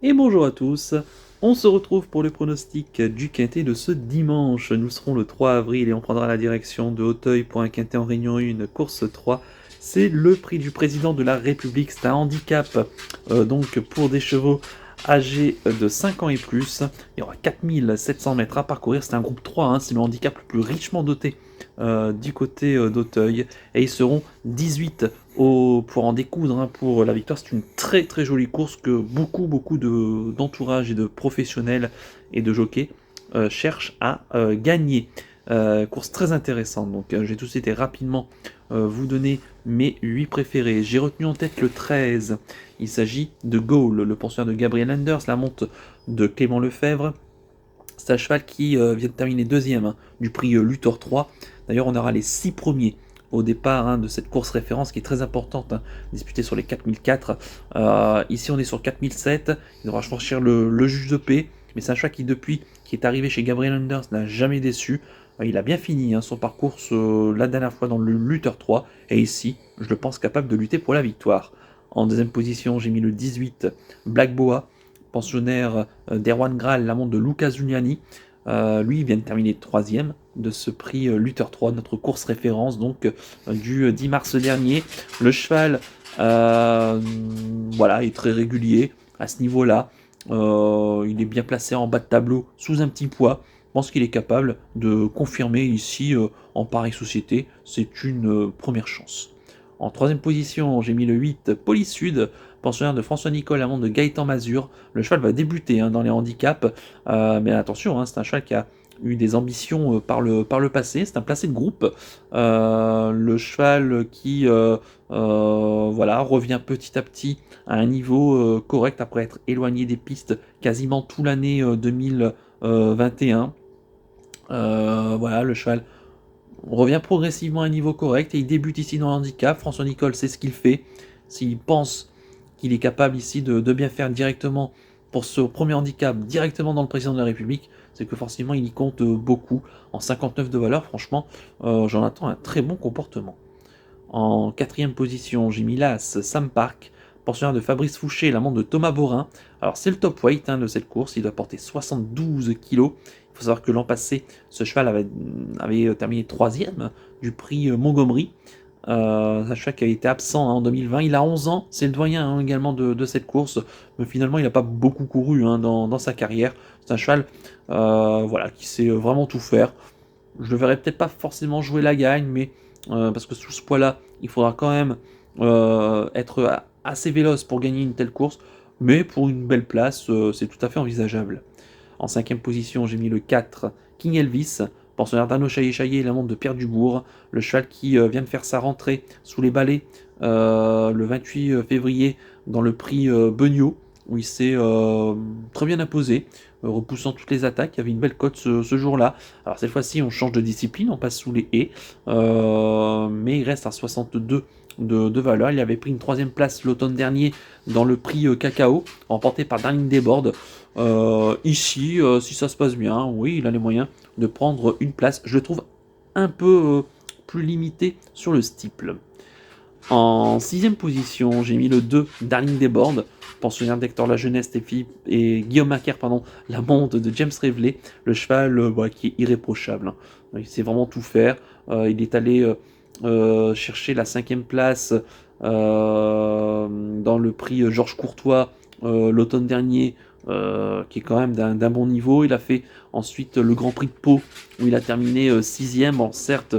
Et bonjour à tous, on se retrouve pour le pronostic du quintet de ce dimanche. Nous serons le 3 avril et on prendra la direction de Hauteuil pour un quintet en Réunion 1, course 3. C'est le prix du président de la République, c'est un handicap donc pour des chevaux âgés de 5 ans et plus. Il y aura 4700 mètres à parcourir, c'est un groupe 3, c'est le handicap le plus richement doté du côté d'Auteuil. Et ils seront 18 pour en découdre, pour la victoire. C'est une très très jolie course que beaucoup d'entourage et de professionnels et de jockeys cherchent à gagner. Course très intéressante, donc je vais tout de suite et rapidement vous donner mes 8 préférés. J'ai retenu en tête le 13, il s'agit de Gaulle, le pensionnaire de Gabriel Anders, la monte de Clément Lefebvre. C'est un cheval qui vient de terminer deuxième du prix Luthor 3. D'ailleurs, on aura les 6 premiers au départ de cette course référence qui est très importante, disputée sur les 4004. Ici, on est sur 4007. Il devra franchir le juge de paix. Mais c'est un cheval qui, depuis qui est arrivé chez Gabriel Anders, n'a jamais déçu. Il a bien fini son parcours la dernière fois dans le Luthor 3. Et ici, je le pense capable de lutter pour la victoire. En deuxième position, j'ai mis le 18, Black Boa, pensionnaire d'Erwan Graal, l'amant de Luca Zuliani. Lui, il vient de terminer troisième de ce prix Luthor 3, notre course référence donc du 10 mars dernier. Le cheval est très régulier à ce niveau-là. Il est bien placé en bas de tableau sous un petit poids. Je pense qu'il est capable de confirmer ici en pareille société. C'est une première chance. En troisième position, j'ai mis le 8, Polysud, pensionnaire de François Nicole, amant de Gaëtan Mazur. Le cheval va débuter dans les handicaps, mais attention, c'est un cheval qui a eu des ambitions par le passé. C'est un placé de groupe. Le cheval qui revient petit à petit à un niveau correct après être éloigné des pistes quasiment toute l'année 2021. Le cheval revient progressivement à un niveau correct et il débute ici dans le handicap. François Nicole sait ce qu'il fait. S'il pense qu'il est capable ici de bien faire directement pour ce premier handicap, directement dans le président de la République, c'est que forcément il y compte beaucoup. En 59 de valeur, franchement, j'en attends un très bon comportement. En quatrième position, j'ai mis l'As Sam Park, pensionnaire de Fabrice Fouché, l'amant de Thomas Borin. Alors c'est le top weight de cette course, il doit porter 72 kg. Il faut savoir que l'an passé, ce cheval avait terminé troisième du prix Montgomery. Un cheval qui avait été absent en 2020. Il a 11 ans, c'est le doyen également de cette course, mais finalement il n'a pas beaucoup couru dans sa carrière. C'est un cheval qui sait vraiment tout faire. Je ne verrai peut-être pas forcément jouer la gagne, mais parce que sous ce poids-là, il faudra quand même être assez véloce pour gagner une telle course, mais pour une belle place, c'est tout à fait envisageable. En cinquième position, j'ai mis le 4, King Elvis, pensionnaire d'Arnaud Chaillé-Chaillé, la montre de Pierre Dubourg, le cheval qui vient de faire sa rentrée sous les balais le 28 février dans le prix Beugnot, où il s'est très bien imposé, repoussant toutes les attaques. Il y avait une belle cote ce jour-là. Alors cette fois-ci, on change de discipline, on passe sous les haies, mais il reste à 62 de valeur. Il avait pris une troisième place l'automne dernier dans le prix Cacao, remporté par Darling Desbordes. Ici, si ça se passe bien, oui, il a les moyens de prendre une place. Je le trouve un peu plus limité sur le steeple. En sixième position, j'ai mis le 2, Darling Desbordes, pensionnaire d'Hector La Jeunesse et Guillaume Macaire, la monte de James Reveley, le cheval qui est irréprochable. Il sait vraiment tout faire. Il est allé chercher la cinquième place dans le prix Georges Courtois l'automne dernier, qui est quand même d'un bon niveau. Il a fait ensuite le Grand Prix de Pau, où il a terminé sixième, certes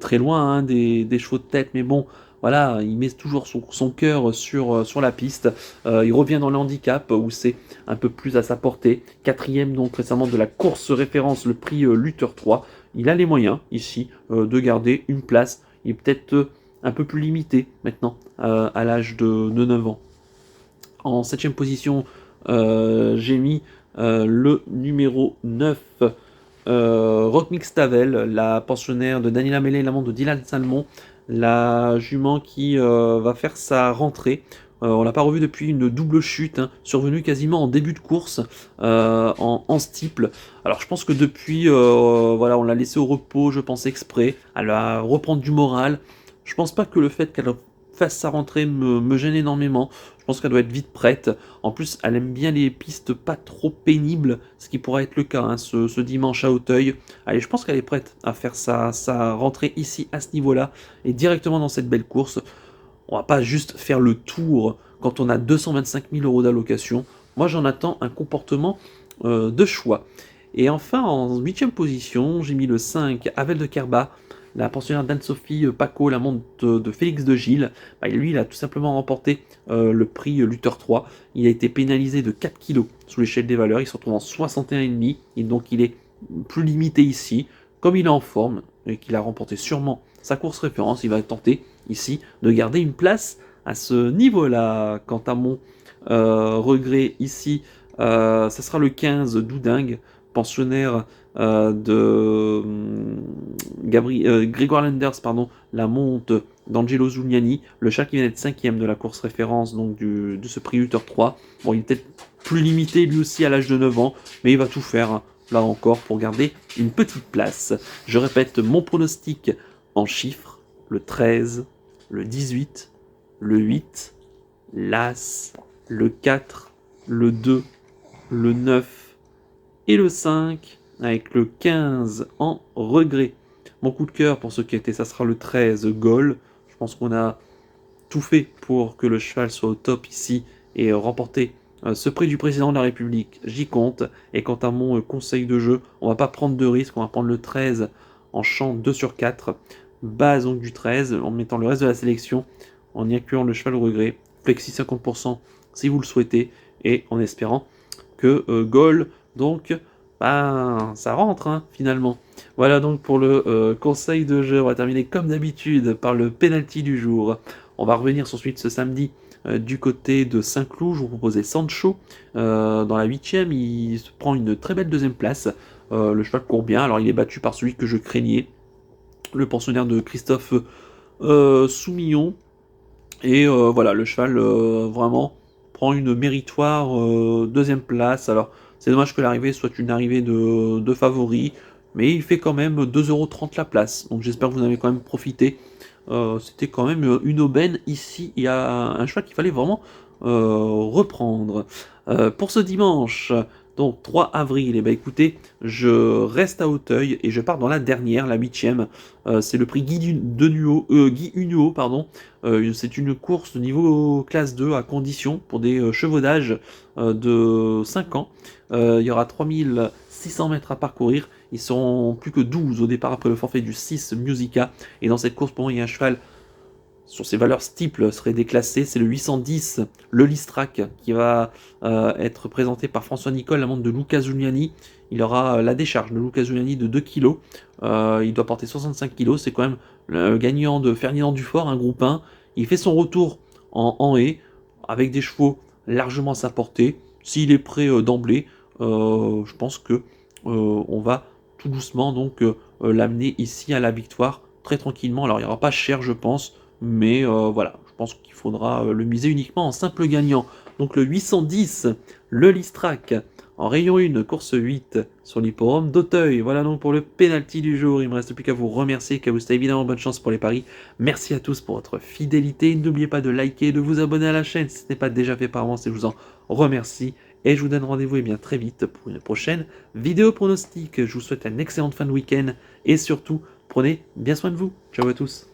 très loin des chevaux de tête, mais bon, voilà, il met toujours son cœur sur la piste. Il revient dans le handicap où c'est un peu plus à sa portée. Quatrième donc récemment de la course référence, le prix Luthor 3. Il a les moyens ici de garder une place. Il est peut-être un peu plus limité maintenant à l'âge de 9 ans. En septième position, j'ai mis le numéro 9, Rock Mixtavel, la pensionnaire de Daniela Mellet, l'amant de Dylan Salmon, la jument qui va faire sa rentrée. On l'a pas revu depuis une double chute, survenue quasiment en début de course, en steeple. Alors je pense que depuis, on l'a laissé au repos, je pense exprès. Elle va reprendre du moral. Je pense pas que le fait qu'elle fasse sa rentrée me gêne énormément. Je pense qu'elle doit être vite prête. En plus, elle aime bien les pistes pas trop pénibles, ce qui pourrait être le cas hein, ce dimanche à Auteuil. Allez, je pense qu'elle est prête à faire sa rentrée ici, à ce niveau-là, et directement dans cette belle course. On va pas juste faire le tour quand on a 225 000 euros d'allocation. Moi, j'en attends un comportement de choix. Et enfin, en 8e position, j'ai mis le 5, Avel de Kerba, la pensionnaire d'Anne-Sophie Paco, la montre de Félix de Gilles. Bah, lui, il a tout simplement remporté le prix Luther 3. Il a été pénalisé de 4 kg sous l'échelle des valeurs. Il se retrouve en 61,5 et donc il est plus limité ici. Comme il est en forme et qu'il a remporté sûrement sa course référence, il va tenter ici de garder une place à ce niveau-là. Quant à mon regret ici, ça sera le 15 Doudingue, pensionnaire de Grégoire Lenders, pardon, la monte d'Angelo Zuliani, le chat qui vient d'être 5e de la course référence donc de ce prix Luther 3. Bon, il est peut-être plus limité lui aussi à l'âge de 9 ans, mais il va tout faire hein, là encore pour garder une petite place. Je répète mon pronostic en chiffres, le 13, le 18, le 8, l'As, le 4, le 2, le 9 et le 5, avec le 15 en regret. Mon coup de cœur pour ce qui était, ça sera le 13, Gaulle. Je pense qu'on a tout fait pour que le cheval soit au top ici et remporter ce prix du président de la République. J'y compte. Et quant à mon conseil de jeu, on va pas prendre de risque, on va prendre le 13 en champ 2 sur 4. Base donc du 13 en mettant le reste de la sélection, en y incluant le cheval au regret. Flexi 50% si vous le souhaitez et en espérant que Gaulle, donc, bah, ça rentre hein, finalement. Voilà donc pour le conseil de jeu. On va terminer comme d'habitude par le penalty du jour. On va revenir ensuite ce samedi du côté de Saint-Cloud. Je vous proposais Sancho dans la 8e. Il se prend une très belle deuxième place. Le cheval court bien. Alors il est battu par celui que je craignais, le pensionnaire de Christophe Soumillon. Et voilà, le cheval vraiment prend une méritoire deuxième place. Alors, c'est dommage que l'arrivée soit une arrivée de favori, mais il fait quand même 2,30 € la place. Donc j'espère que vous en avez quand même profité. C'était quand même une aubaine ici. Il y a un cheval qu'il fallait vraiment reprendre. Pour ce dimanche, donc 3 avril, et ben écoutez, je reste à Auteuil et je pars dans la dernière, la 8e. C'est le prix Guy Unuo, pardon. C'est une course niveau classe 2 à condition pour des chevaux d'âge de 5 ans. Il y aura 3600 mètres à parcourir. Ils seront plus que 12 au départ après le forfait du 6 Musica. Et dans cette course, pour moi, il y a un cheval sur ses valeurs steeple serait déclassé, c'est le 810, le Listrac, qui va être présenté par François Nicole, la montre de Luca Zuliani. Il aura la décharge de Luca Zuliani de 2 kg. Il doit porter 65 kg. C'est quand même le gagnant de Ferdinand Dufort, un groupe 1. Il fait son retour en haie, avec des chevaux largement à sa portée. S'il est prêt d'emblée, je pense que on va tout doucement donc l'amener ici à la victoire, très tranquillement. Alors il n'y aura pas cher, je pense, mais voilà, je pense qu'il faudra le miser uniquement en simple gagnant. Donc le 810, le Listrac, en rayon 1, course 8 sur l'hipporome d'Auteuil. Voilà donc pour le penalty du jour. Il me reste plus qu'à vous remercier, qu'à vous souhaiter évidemment bonne chance pour les paris. Merci à tous pour votre fidélité. N'oubliez pas de liker, de vous abonner à la chaîne si ce n'est pas déjà fait par avance et je vous en remercie. Et je vous donne rendez-vous bien très vite pour une prochaine vidéo pronostic. Je vous souhaite une excellente fin de week-end et surtout, prenez bien soin de vous. Ciao à tous.